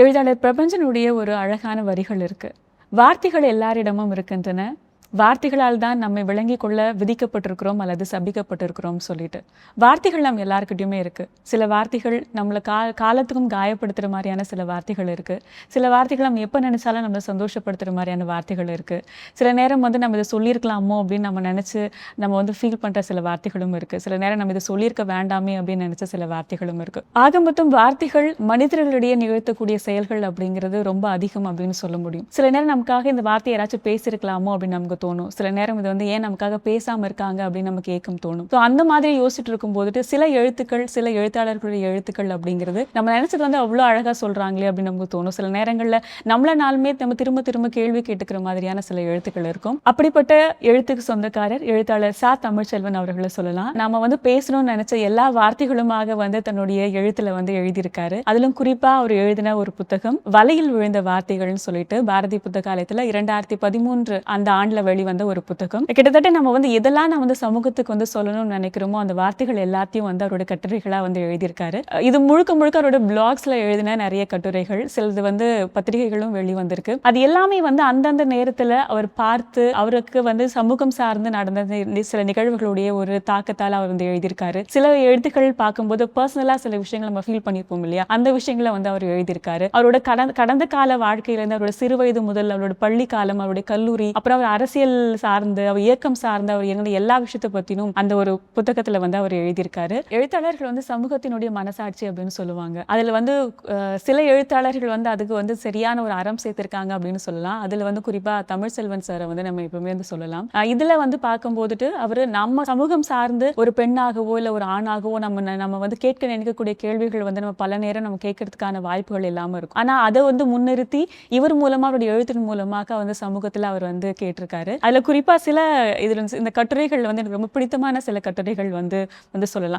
எழுத்தாளர் பிரபஞ்சனுடைய ஒரு அழகான வரிகள் இருக்கு. வார்த்தைகள் எல்லாரிடமும் இருக்கின்றன. வார்த்தைகளால் தான் நம்மை விளங்கிக் கொள்ள விதிக்கப்பட்டிருக்கிறோம் அல்லது சபிக்கப்பட்டிருக்கிறோம் சொல்லிட்டு. வார்த்தைகள் நம்ம எல்லாருக்கிட்டையுமே இருக்கு. சில வார்த்தைகள் நம்மளை காலத்துக்கும் காயப்படுத்துகிற மாதிரியான சில வார்த்தைகள் இருக்கு. சில வார்த்தைகள் நம்ம எப்போ நினைச்சாலும் நம்மளை சந்தோஷப்படுத்துகிற மாதிரியான வார்த்தைகள் இருக்கு. சில நேரம் நம்ம இதை சொல்லியிருக்கலாமோ அப்படின்னு நம்ம நினச்சி நம்ம ஃபீல் பண்ணுற சில வார்த்தைகளும் இருக்கு. சில நேரம் நம்ம இதை சொல்லியிருக்க வேண்டாமே அப்படின்னு நினச்ச சில வார்த்தைகளும் இருக்கு. ஆக மொத்தம் வார்த்தைகள் மனிதர்களிடையே நிகழ்த்தக்கூடிய செயல்கள் அப்படிங்கிறது ரொம்ப அதிகம் அப்படின்னு சொல்ல முடியும். சில நேரம் நமக்காக இந்த வார்த்தையை யாராச்சும் பேசியிருக்கலாமோ அப்படின்னு நமக்கு தோணும். சில நேரம் இது ஏன் நமக்காக பேசாம இருக்காங்க அப்படின்னு நமக்கு ஏக்கம் தோணும். ஸோ அந்த மாதிரி யோசிச்சுட்டு இருக்கும் போதுட்டு சில எழுத்துக்கள், சில எழுத்தாளர்களுடைய எழுத்துக்கள் அப்படிங்கிறது நம்ம நினைச்சது அவ்வளோ அழகா சொல்றாங்களே அப்படின்னு நமக்கு தோணும். சில நேரங்களில் நம்மளாலுமே நம்ம திரும்ப திரும்ப கேள்வி கேட்டுக்கிற மாதிரியான சில எழுத்துக்கள் இருக்கும். அப்படிப்பட்ட எழுத்துக்கு சொந்தக்காரர் எழுத்தாளர் ச. தமிழ்ச்செல்வன் அவர்களை சொல்லலாம். நாம பேசணும்னு நினைச்ச எல்லா வார்த்தைகளுமாக தன்னுடைய எழுத்துல எழுதியிருக்காரு. அதிலும் குறிப்பா அவர் எழுதின ஒரு புத்தகம் வலையில் விழுந்த வார்த்தைகள்னு சொல்லிட்டு பாரதி புத்தகாலயத்துல 2013 அந்த ஆண்டுல வெளிவந்த ஒரு புத்தகம். கிட்டத்தட்ட நம்ம எதெல்லாம் நான் சமூகத்துக்கு சொல்லணும்னு நினைக்கிறோமோ அந்த வார்த்தைகள் எல்லாத்தையும் அவருடைய கட்டுரைகளா எழுதியிருக்காரு. இது முழுக்க முழுக்க அவரோட பிளாக்ஸ்ல எழுதின நிறைய கட்டுரைகள், சிலது பத்திரிகைகளும் வெளிவந்திருக்கு. அது எல்லாமே அந்தந்த நேரத்துல அவர் பார்த்து அவருக்கு சமூகம் சார்ந்து நடந்த சில நிகழ்வுகளுடைய ஒரு தாக்கத்தால் அவர் எழுதியிருக்காரு. சில எழுத்துக்கள் பார்க்கும்போது பர்சனலா சில விஷயங்கள் நம்ம ஃபீல் பண்ணியிருப்போம் இல்லையா, அந்த விஷயங்களை அவர் எழுதியிருக்காரு. அவரோட கடந்த கால வாழ்க்கையில இருந்து அவரோட சிறு வயது முதல் அவரோட பள்ளி காலம், அவருடைய கல்லூரி, அப்புறம் அவர் அரசியல் சார்ந்து அவர் இயக்கம் சார்ந்து அவர் எங்களுடைய எல்லா விஷயத்தை பத்தினும் அந்த ஒரு புத்தகத்துல அவர் எழுதியிருக்காரு. எழுத்தாளர்கள் சமூகத்தினுடைய மனசாட்சி அப்படின்னு சொல்லுவாங்க. அதுல சில எழுத்தாளர்கள் அதுக்கு சரியான ஒரு அறம் சேர்த்திருக்காங்க அப்படின்னு சொல்லலாம். அதுல குறிப்பா தமிழ்ச்செல்வன் சாரை நம்ம எப்பவுமே சொல்லலாம். இதுல பார்க்கும்போதுட்டு அவரு நம்ம சமூகம் சார்ந்து ஒரு பெண்ணாகவோ இல்ல ஒரு ஆணாகவோ நம்ம கேட்க நினைக்கக்கூடிய கேள்விகள் நம்ம பல நேரம் நம்ம கேட்கறதுக்கான வாய்ப்புகள் இல்லாம இருக்கும். ஆனா அதை முன்னிறுத்தி இவர் மூலமா அவருடைய எழுத்தின் மூலமாக சமூகத்துல அவர் கேட்டிருக்காரு. அதுல குறிப்பா சில இதுல இந்த கட்டுரைகள் எனக்கு ரொம்ப பிடித்தமான சில கட்டுரைகள் சொல்லலாம்.